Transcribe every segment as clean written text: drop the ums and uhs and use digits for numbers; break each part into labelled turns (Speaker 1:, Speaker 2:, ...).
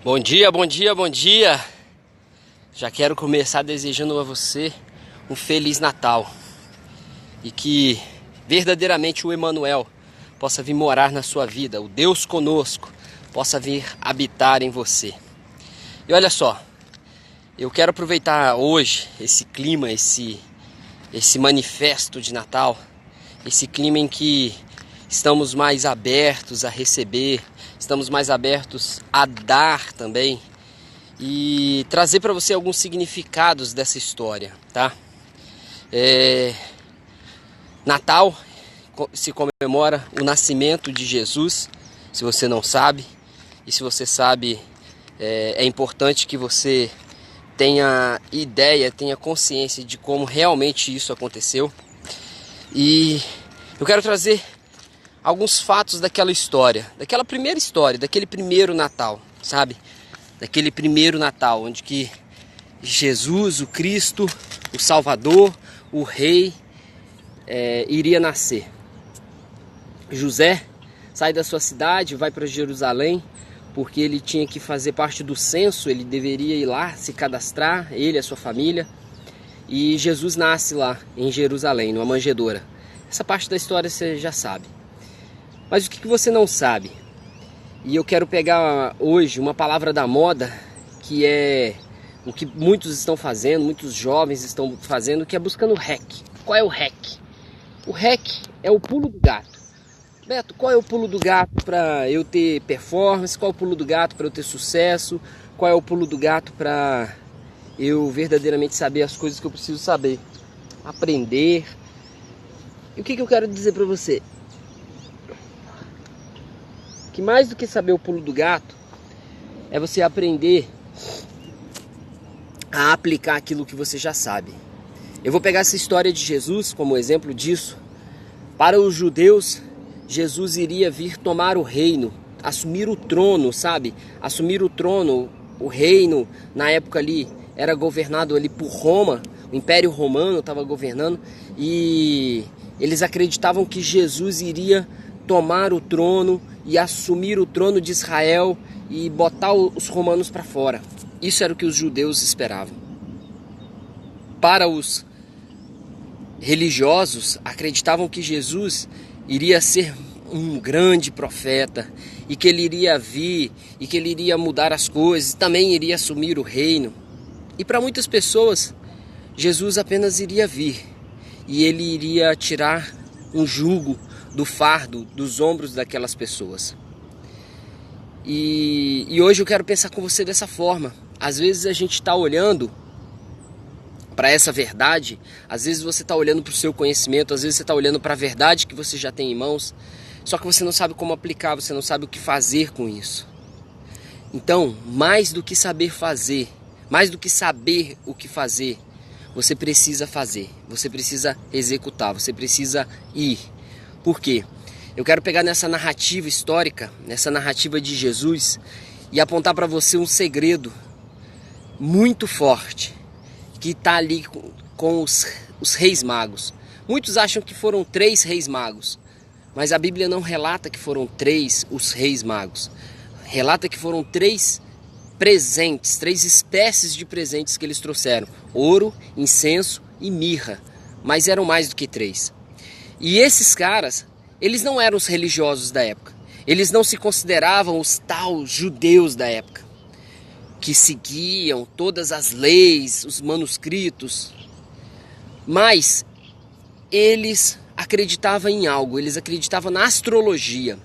Speaker 1: Bom dia, bom dia, bom dia! Já quero começar desejando a você um Feliz Natal e que verdadeiramente o Emanuel possa vir morar na sua vida, o Deus conosco possa vir habitar em você. E olha só, eu quero aproveitar hoje esse clima, esse manifesto de Natal, esse clima em que estamos mais abertos a receber, estamos mais abertos a dar também e trazer para você alguns significados dessa história, tá? Natal se comemora o nascimento de Jesus, se você não sabe, e se você sabe, é importante que você tenha ideia, tenha consciência de como realmente isso aconteceu. E eu quero trazer alguns fatos daquela história, daquela primeira história, daquele primeiro Natal, sabe? Daquele primeiro Natal, onde que Jesus, o Cristo, o Salvador, o Rei, iria nascer. José sai da sua cidade, vai para Jerusalém, porque ele tinha que fazer parte do censo, ele deveria ir lá se cadastrar, ele e a sua família. E Jesus nasce lá em Jerusalém, numa manjedoura. Essa parte da história você já sabe. Mas o que você não sabe? E eu quero pegar hoje uma palavra da moda, que é o que muitos estão fazendo, muitos jovens estão fazendo, que é buscando o hack. Qual é o hack? O hack é o pulo do gato. Beto, qual é o pulo do gato para eu ter performance? Qual é o pulo do gato para eu ter sucesso? Qual é o pulo do gato para eu verdadeiramente saber as coisas que eu preciso saber? Aprender. E o que eu quero dizer para você? Que mais do que saber o pulo do gato, é você aprender a aplicar aquilo que você já sabe. Eu vou pegar essa história de Jesus como exemplo disso. Para os judeus, Jesus iria vir tomar o reino, assumir o trono, sabe? Assumir o trono, o reino, na época ali, era governado ali por Roma, o Império Romano estava governando, e eles acreditavam que Jesus iria tomar o trono e assumir o trono de Israel e botar os romanos para fora. Isso era o que os judeus esperavam. Para os religiosos, acreditavam que Jesus iria ser um grande profeta e que ele iria vir e que ele iria mudar as coisas, também iria assumir o reino. E para muitas pessoas, Jesus apenas iria vir e ele iria tirar um jugo do fardo dos ombros daquelas pessoas. E hoje eu quero pensar com você dessa forma. Às vezes a gente está olhando para essa verdade, às vezes você está olhando para o seu conhecimento, às vezes você está olhando para a verdade que você já tem em mãos, só que você não sabe como aplicar, você não sabe o que fazer com isso. Então, mais do que saber fazer, mais do que saber o que fazer, você precisa fazer, você precisa executar, você precisa ir. Por quê? Eu quero pegar nessa narrativa histórica, nessa narrativa de Jesus, e apontar para você um segredo muito forte, que está ali com os reis magos. Muitos acham que foram 3 reis magos, mas a Bíblia não relata que foram 3 os reis magos. Relata que foram 3 presentes, 3 espécies de presentes que eles trouxeram: ouro, incenso e mirra, mas eram mais do que 3. E esses caras, eles não eram os religiosos da época. Eles não se consideravam os tal judeus da época, que seguiam todas as leis, os manuscritos. Mas eles acreditavam em algo, eles acreditavam na astrologia.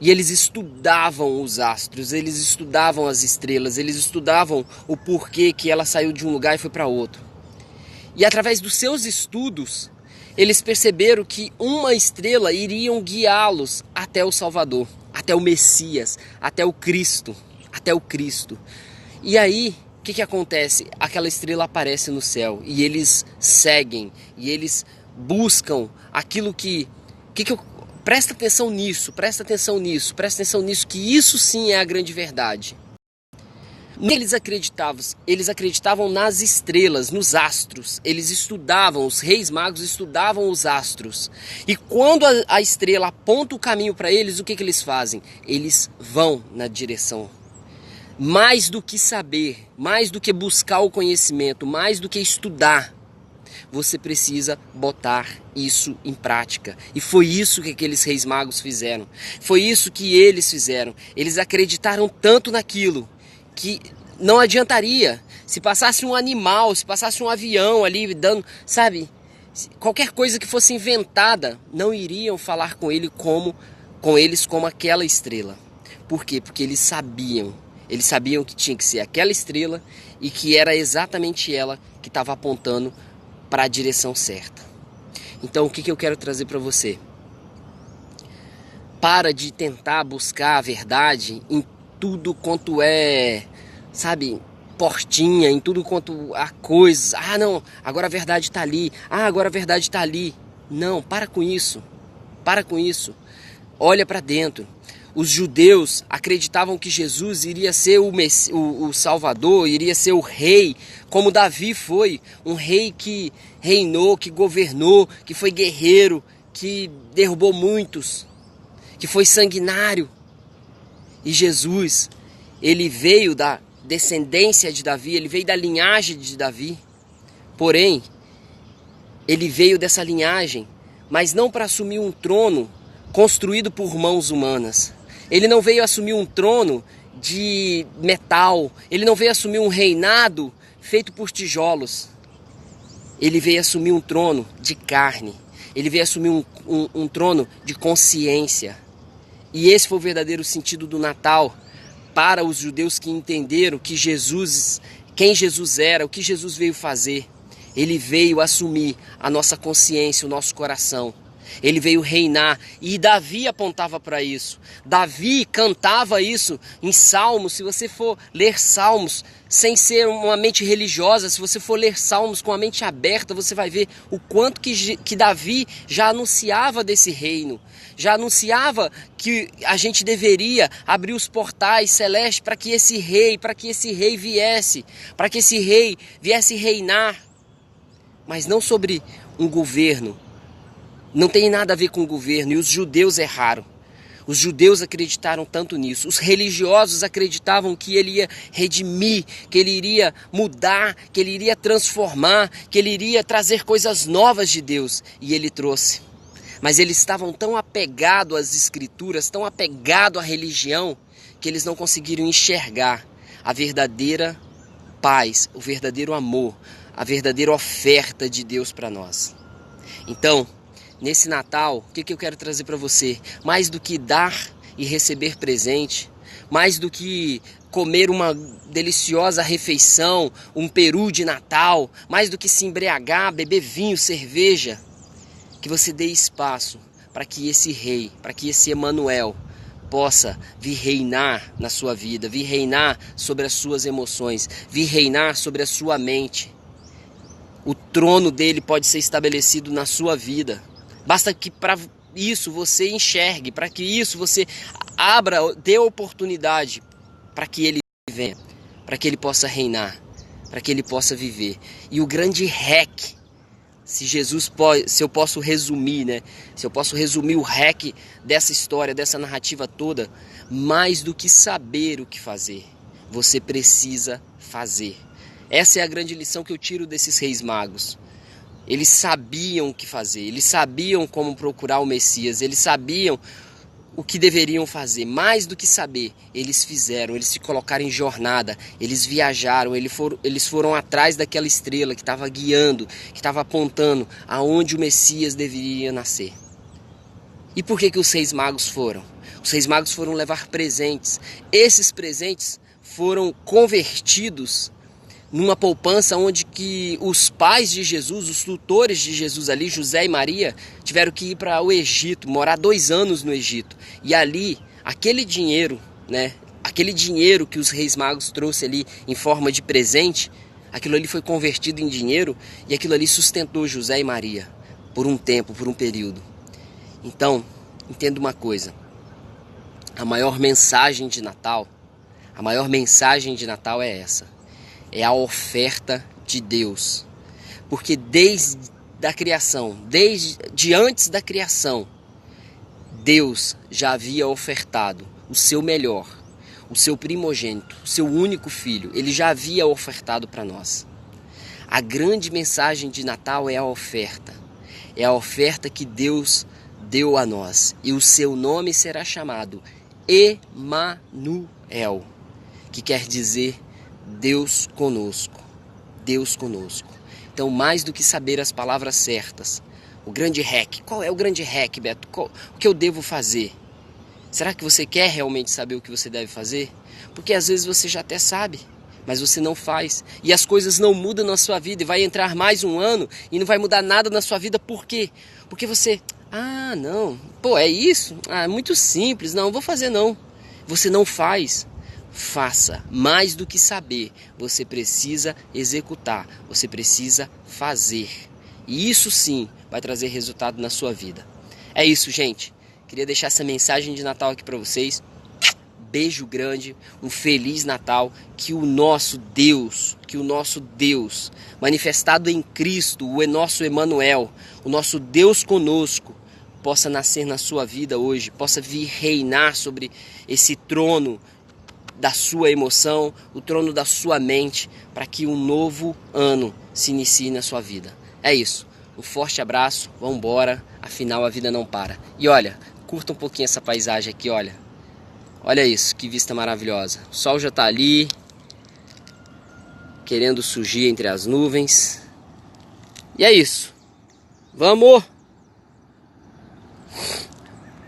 Speaker 1: E eles estudavam os astros, eles estudavam as estrelas, eles estudavam o porquê que ela saiu de um lugar e foi para outro. E através dos seus estudos, eles perceberam que uma estrela iria guiá-los até o Salvador, até o Messias, até o Cristo, até o Cristo. E aí, o que acontece? Aquela estrela aparece no céu e eles seguem, e eles buscam aquilo que presta atenção nisso, presta atenção nisso, presta atenção nisso, que isso sim é a grande verdade. Eles acreditavam nas estrelas, nos astros. Eles estudavam, os reis magos estudavam os astros. E quando a estrela aponta o caminho para eles, o que eles fazem? Eles vão na direção mais do que saber, mais do que buscar o conhecimento, mais do que estudar, você precisa botar isso em prática. E foi isso que aqueles reis magos fizeram. Foi isso que eles fizeram. Eles acreditaram tanto naquilo que não adiantaria. Se passasse um animal, se passasse um avião ali dando, sabe, qualquer coisa que fosse inventada, não iriam falar com eles como aquela estrela. Por quê? Porque eles sabiam que tinha que ser aquela estrela e que era exatamente ela que estava apontando para a direção certa. Então, o que eu quero trazer para você? Para de tentar buscar a verdade em tudo quanto é, sabe, portinha, em tudo quanto a coisa. Ah, não, agora a verdade está ali. Ah, agora a verdade está ali. Não, para com isso. Para com isso. Olha para dentro. Os judeus acreditavam que Jesus iria ser o Salvador, iria ser o rei, como Davi foi, um rei que reinou, que governou, que foi guerreiro, que derrubou muitos, que foi sanguinário. E Jesus, ele veio da descendência de Davi, ele veio da linhagem de Davi. Porém, ele veio dessa linhagem, mas não para assumir um trono construído por mãos humanas. Ele não veio assumir um trono de metal. Ele não veio assumir um reinado feito por tijolos. Ele veio assumir um trono de carne. Ele veio assumir um trono de consciência. E esse foi o verdadeiro sentido do Natal para os judeus que entenderam que quem Jesus era, o que Jesus veio fazer. Ele veio assumir a nossa consciência, o nosso coração. Ele veio reinar e Davi apontava para isso. Davi cantava isso em Salmos. Se você for ler Salmos sem ser uma mente religiosa, se você for ler Salmos com a mente aberta, você vai ver o quanto que Davi já anunciava desse reino. Já anunciava que a gente deveria abrir os portais celestes para que esse rei viesse, para que esse rei viesse reinar, mas não sobre um governo. Não tem nada a ver com o governo, e os judeus erraram. Os judeus acreditaram tanto nisso. Os religiosos acreditavam que ele ia redimir, que ele iria mudar, que ele iria transformar, que ele iria trazer coisas novas de Deus. E ele trouxe. Mas eles estavam tão apegados às escrituras, tão apegados à religião, que eles não conseguiram enxergar a verdadeira paz, o verdadeiro amor, a verdadeira oferta de Deus para nós. Então, nesse Natal, o que eu quero trazer para você? Mais do que dar e receber presente, mais do que comer uma deliciosa refeição, um peru de Natal, mais do que se embriagar, beber vinho, cerveja, que você dê espaço para que esse rei, para que esse Emanuel possa vir reinar na sua vida, vir reinar sobre as suas emoções, vir reinar sobre a sua mente. O trono dele pode ser estabelecido na sua vida. Basta que para isso você enxergue, para que isso você dê oportunidade para que ele venha, para que ele possa reinar, para que ele possa viver. E o grande hack, se eu posso resumir, né? Se eu posso resumir o hack dessa história, dessa narrativa toda, mais do que saber o que fazer, você precisa fazer. Essa é a grande lição que eu tiro desses reis magos. Eles sabiam o que fazer, eles sabiam como procurar o Messias, eles sabiam o que deveriam fazer. Mais do que saber, eles fizeram, eles se colocaram em jornada, eles viajaram, eles foram atrás daquela estrela que estava guiando, que estava apontando aonde o Messias deveria nascer. E por que os reis magos foram? Os reis magos foram levar presentes. Esses presentes foram convertidos numa poupança onde que os pais de Jesus, os tutores de Jesus ali, José e Maria, tiveram que ir para o Egito, morar 2 anos no Egito. E ali, aquele dinheiro, né, aquele dinheiro que os reis magos trouxeram ali em forma de presente, aquilo ali foi convertido em dinheiro e aquilo ali sustentou José e Maria por um tempo, por um período. Então, entenda uma coisa, a maior mensagem de Natal é essa. É a oferta de Deus. Porque desde a criação, desde antes da criação, Deus já havia ofertado o seu melhor, o seu primogênito, o seu único filho, ele já havia ofertado para nós. A grande mensagem de Natal é a oferta. É a oferta que Deus deu a nós. E o seu nome será chamado Emanuel, que quer dizer Deus conosco. Deus conosco. Então, mais do que saber as palavras certas, o grande hack. Qual é o grande hack, Beto? O que eu devo fazer? Será que você quer realmente saber o que você deve fazer? Porque às vezes você já até sabe, mas você não faz. E as coisas não mudam na sua vida. E vai entrar mais um ano e não vai mudar nada na sua vida. Por quê? Porque você... Ah, não. Pô, é isso? Ah, é muito simples. Não, vou fazer não. Você não faz. Faça. Mais do que saber. Você precisa executar. Você precisa fazer. E isso sim vai trazer resultado na sua vida. É isso, gente. Queria deixar essa mensagem de Natal aqui para vocês. Beijo grande, um Feliz Natal. Que o nosso Deus, manifestado em Cristo, o nosso Emanuel, o nosso Deus conosco, possa nascer na sua vida hoje, possa vir reinar sobre esse trono da sua emoção, o trono da sua mente, para que um novo ano se inicie na sua vida. É isso. Um forte abraço, vamos embora, afinal a vida não para. E olha, curta um pouquinho essa paisagem aqui, olha. Olha isso, que vista maravilhosa. O sol já está ali, querendo surgir entre as nuvens. E é isso. Vamos!